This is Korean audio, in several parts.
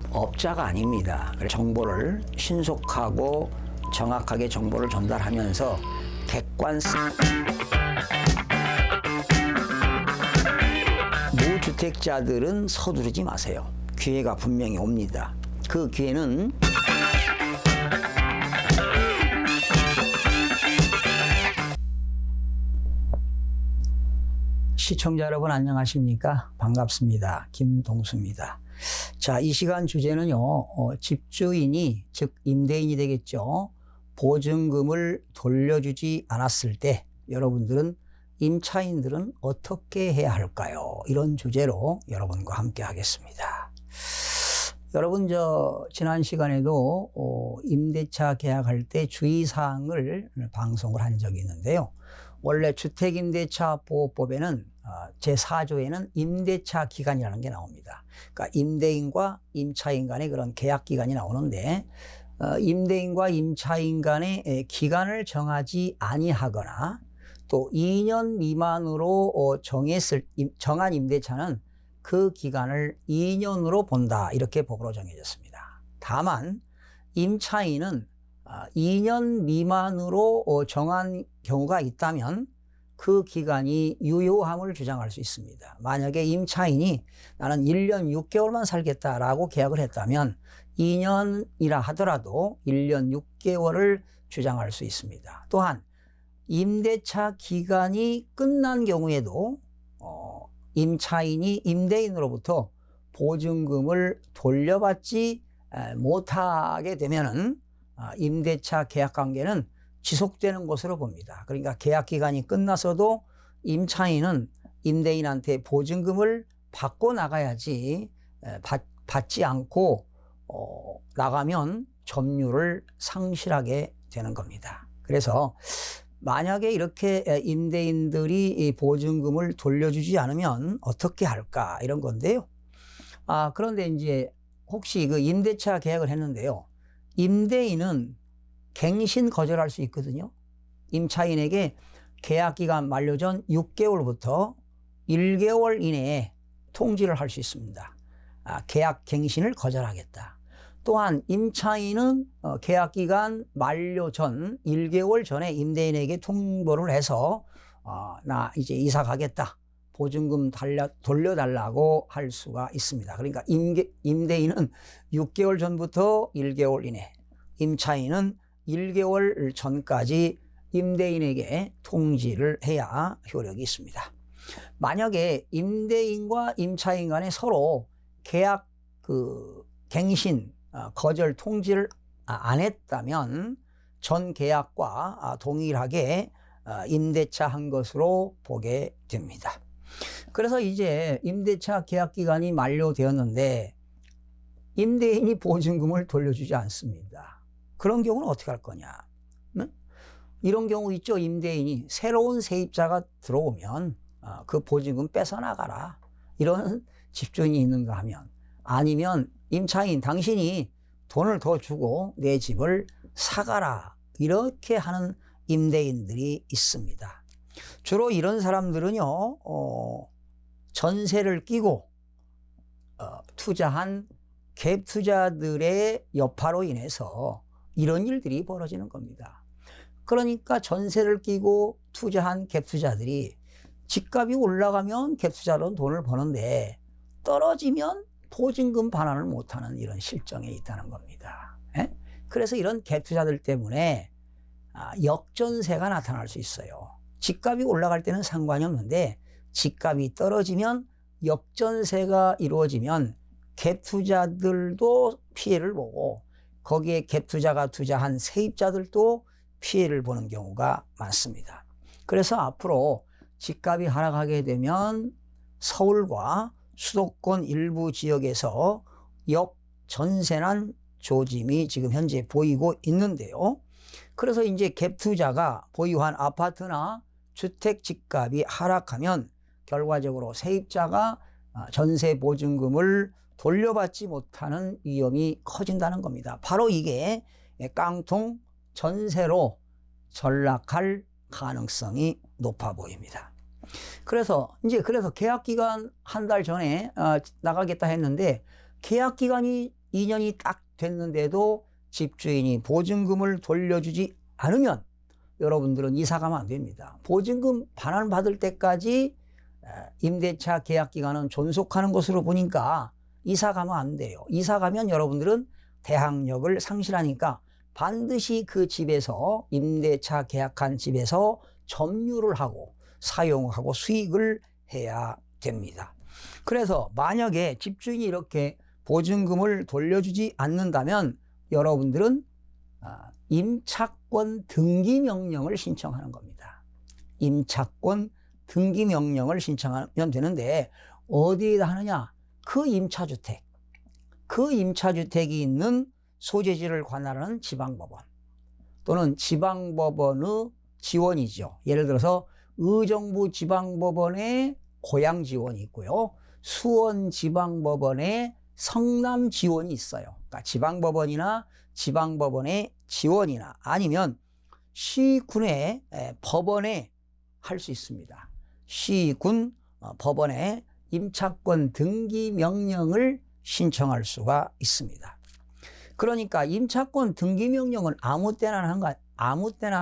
업자가 아닙니다. 정보를 신속하고 정확하게 정보를 전달하면서 객관성 무주택자들은 서두르지 마세요. 기회가 분명히 옵니다. 그 기회는 시청자 여러분 안녕하십니까? 반갑습니다. 김동수입니다. 자, 이 시간 주제는요, 집주인이, 즉 임대인이 되겠죠. 보증금을 돌려주지 않았을 때 여러분들은, 임차인들은 어떻게 해야 할까요? 이런 주제로 여러분과 함께 하겠습니다. 여러분, 지난 시간에도 임대차 계약할 때 주의사항을 방송을 한 적이 있는데요. 원래 주택임대차보호법에는 제4조에는 임대차 기간이라는 게 나옵니다. 그러니까 임대인과 임차인 간의 그런 계약 기간이 나오는데, 임대인과 임차인 간의 기간을 정하지 아니하거나 또 2년 미만으로 정한 임대차는 그 기간을 2년으로 본다, 이렇게 법으로 정해졌습니다. 다만 임차인은 2년 미만으로 정한 경우가 있다면 그 기간이 유효함을 주장할 수 있습니다. 만약에 임차인이 나는 1년 6개월만 살겠다라고 계약을 했다면 2년이라 하더라도 1년 6개월을 주장할 수 있습니다. 또한 임대차 기간이 끝난 경우에도 임차인이 임대인으로부터 보증금을 돌려받지 못하게 되면은 임대차 계약 관계는 지속되는 것으로 봅니다. 그러니까 계약 기간이 끝나서도 임차인은 임대인한테 보증금을 받고 나가야지, 받지 않고 나가면 점유를 상실하게 되는 겁니다. 그래서 만약에 이렇게 임대인들이 이 보증금을 돌려주지 않으면 어떻게 할까, 이런 건데요. 그런데 이제 혹시 그 임대차 계약을 했는데요. 임대인은 갱신 거절할 수 있거든요. 임차인에게 계약기간 만료 전 6개월부터 1개월 이내에 통지를 할 수 있습니다. 계약 갱신을 거절하겠다. 또한 임차인은 계약기간 만료 전 1개월 전에 임대인에게 통보를 해서 나 이제 이사 가겠다, 보증금 돌려달라고 할 수가 있습니다. 그러니까 임대인은 6개월 전부터 1개월 이내, 임차인은 1개월 전까지 임대인에게 통지를 해야 효력이 있습니다. 만약에 임대인과 임차인 간에 서로 계약 갱신 거절 통지를 안 했다면 전 계약과 동일하게 임대차 한 것으로 보게 됩니다. 그래서 이제 임대차 계약 기간이 만료되었는데 임대인이 보증금을 돌려주지 않습니다. 그런 경우는 어떻게 할 거냐? 이런 경우 있죠. 임대인이 새로운 세입자가 들어오면 그 보증금 뺏어나가라, 이런 집주인이 있는가 하면, 아니면 임차인 당신이 돈을 더 주고 내 집을 사가라, 이렇게 하는 임대인들이 있습니다. 주로 이런 사람들은요, 전세를 끼고 투자한 갭 투자들의 여파로 인해서 이런 일들이 벌어지는 겁니다. 그러니까 전세를 끼고 투자한 갭 투자들이 집값이 올라가면 갭 투자로 돈을 버는데 떨어지면 보증금 반환을 못하는 이런 실정에 있다는 겁니다. 그래서 이런 갭 투자들 때문에 역전세가 나타날 수 있어요. 집값이 올라갈 때는 상관이 없는데 집값이 떨어지면, 역전세가 이루어지면 갭 투자들도 피해를 보고 거기에 갭 투자가 투자한 세입자들도 피해를 보는 경우가 많습니다. 그래서 앞으로 집값이 하락하게 되면 서울과 수도권 일부 지역에서 역전세난 조짐이 지금 현재 보이고 있는데요. 그래서 이제 갭 투자가 보유한 아파트나 주택 집값이 하락하면 결과적으로 세입자가 전세 보증금을 돌려받지 못하는 위험이 커진다는 겁니다. 바로 이게 깡통 전세로 전락할 가능성이 높아 보입니다. 그래서 계약 기간 한 달 전에 나가겠다 했는데 계약 기간이 2년이 딱 됐는데도 집주인이 보증금을 돌려주지 않으면 여러분들은 이사 가면 안 됩니다. 보증금 반환받을 때까지 임대차 계약 기간은 존속하는 것으로 보니까 이사 가면 안 돼요. 이사 가면 여러분들은 대항력을 상실하니까 반드시 그 집에서, 임대차 계약한 집에서 점유를 하고 사용하고 수익을 해야 됩니다. 그래서 만약에 집주인이 이렇게 보증금을 돌려주지 않는다면 여러분들은 임차권 등기 명령을 신청하는 겁니다. 임차권 등기 명령을 신청하면 되는데 어디에다 하느냐? 그 임차주택이 있는 소재지를 관할하는 지방법원 또는 지방법원의 지원이죠. 예를 들어서 의정부 지방법원의 고양지원이 있고요. 수원지방법원의 성남지원이 있어요. 그러니까 지방법원이나 지방법원의 지원이나 아니면 시군의 법원에 할 수 있습니다. 시군 법원에 임차권 등기 명령을 신청할 수가 있습니다. 그러니까 임차권 등기 명령은 아무 때나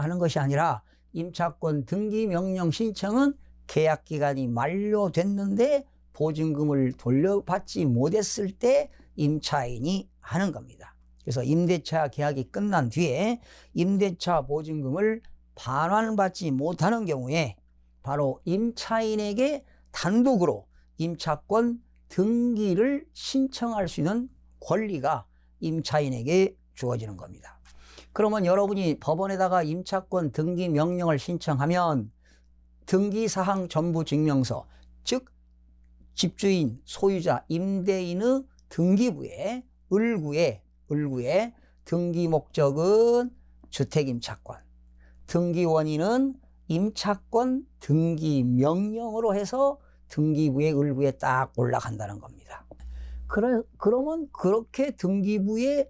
하는 것이 아니라 임차권 등기 명령 신청은 계약 기간이 만료됐는데 보증금을 돌려받지 못했을 때 임차인이 하는 겁니다. 그래서 임대차 계약이 끝난 뒤에 임대차 보증금을 반환받지 못하는 경우에 바로 임차인에게 단독으로 임차권 등기를 신청할 수 있는 권리가 임차인에게 주어지는 겁니다. 그러면 여러분이 법원에다가 임차권 등기 명령을 신청하면 등기사항 전부 증명서, 즉 집주인, 소유자, 임대인의 등기부에 을구에 등기 목적은 주택임차권, 등기 원인은 임차권 등기 명령으로 해서 등기부의 을구에 딱 올라간다는 겁니다. 그러면 그렇게 등기부에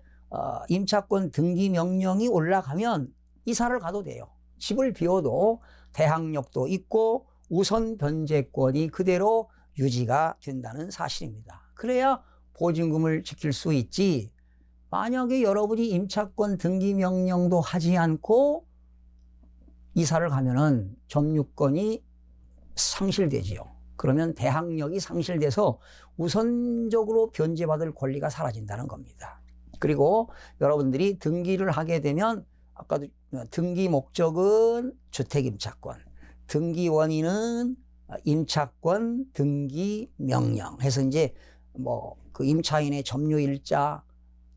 임차권 등기 명령이 올라가면 이사를 가도 돼요. 집을 비워도 대항력도 있고 우선 변제권이 그대로 유지가 된다는 사실입니다. 그래야 보증금을 지킬 수 있지, 만약에 여러분이 임차권 등기 명령도 하지 않고 이사를 가면은 점유권이 상실되지요. 그러면 대항력이 상실돼서 우선적으로 변제받을 권리가 사라진다는 겁니다. 그리고 여러분들이 등기를 하게 되면 아까도 등기 목적은 주택임차권, 등기 원인은 임차권 등기 명령 해서 이제 그 임차인의 점유일자,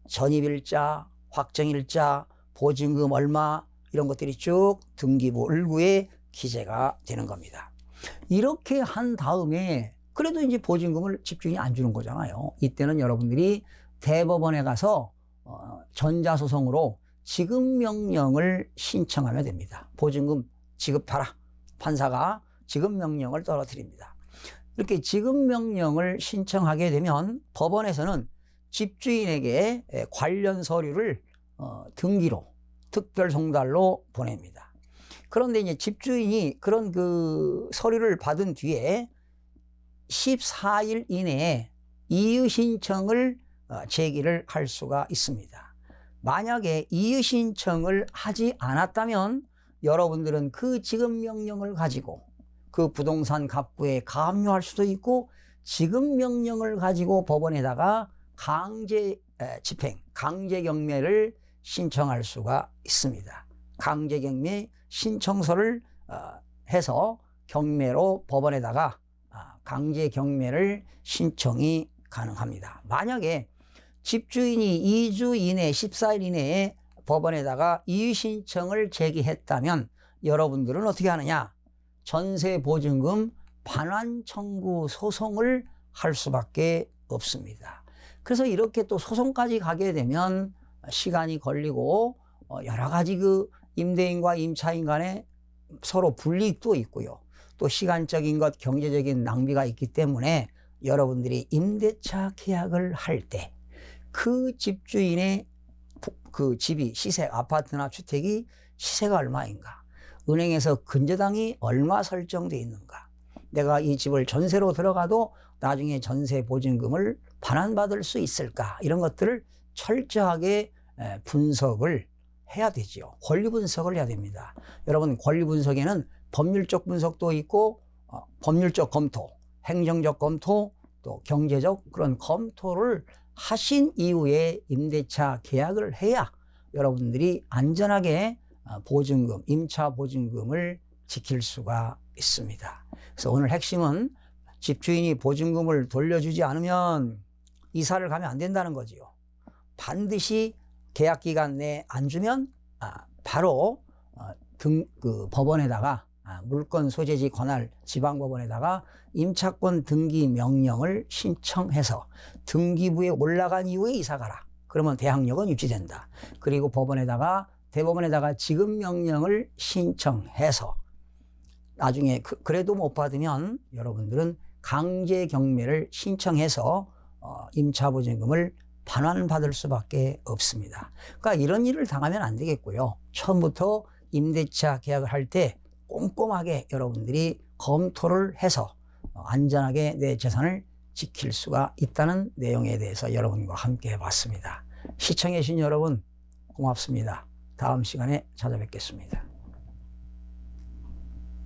전입일자, 확정일자, 보증금 얼마 이런 것들이 쭉 등기부 을구에 기재가 되는 겁니다. 이렇게 한 다음에 그래도 이제 보증금을 집주인이 안 주는 거잖아요. 이때는 여러분들이 대법원에 가서 전자소송으로 지급명령을 신청하면 됩니다. 보증금 지급하라. 판사가 지급명령을 떨어뜨립니다. 이렇게 지급명령을 신청하게 되면 법원에서는 집주인에게 관련 서류를 등기로 특별송달로 보냅니다. 그런데 이제 집주인이 그런 그 서류를 받은 뒤에 14일 이내에 이의 신청을 제기를 할 수가 있습니다. 만약에 이의 신청을 하지 않았다면 여러분들은 그 지급명령을 가지고 그 부동산 갑부에 가압류할 수도 있고 지급명령을 가지고 법원에다가 강제 집행, 강제경매를 신청할 수가 있습니다. 강제경매 신청서를 해서 경매로 법원에다가 강제경매를 신청이 가능합니다. 만약에 집주인이 2주 이내, 14일 이내에 법원에다가 이의신청을 제기했다면 여러분들은 어떻게 하느냐? 전세보증금 반환 청구 소송을 할 수밖에 없습니다. 그래서 이렇게 또 소송까지 가게 되면 시간이 걸리고 여러 가지 그 임대인과 임차인 간에 서로 불이익도 있고요. 또 시간적인 것, 경제적인 낭비가 있기 때문에 여러분들이 임대차 계약을 할 때 그 집주인의 그 집이 시세, 아파트나 주택이 시세가 얼마인가, 은행에서 근저당이 얼마 설정되어 있는가, 내가 이 집을 전세로 들어가도 나중에 전세 보증금을 반환받을 수 있을까? 이런 것들을 철저하게 분석을 해야 되지요. 권리 분석을 해야 됩니다. 여러분, 권리 분석에는 법률적 분석도 있고 법률적 검토, 행정적 검토, 또 경제적 그런 검토를 하신 이후에 임대차 계약을 해야 여러분들이 안전하게 보증금, 임차 보증금을 지킬 수가 있습니다. 그래서 오늘 핵심은 집주인이 보증금을 돌려주지 않으면 이사를 가면 안 된다는 거지요. 반드시 계약 기간 내에 안 주면 바로 법원에다가 물권 소재지 관할 지방법원에다가 임차권 등기 명령을 신청해서 등기부에 올라간 이후에 이사 가라. 그러면 대항력은 유지된다. 그리고 대법원에다가 지급 명령을 신청해서 나중에 그래도 못 받으면 여러분들은 강제 경매를 신청해서 임차보증금을 반환받을 수밖에 없습니다. 그러니까 이런 일을 당하면 안 되겠고요. 처음부터 임대차 계약을 할 때 꼼꼼하게 여러분들이 검토를 해서 안전하게 내 재산을 지킬 수가 있다는 내용에 대해서 여러분과 함께 해봤습니다. 시청해 주신 여러분 고맙습니다. 다음 시간에 찾아뵙겠습니다.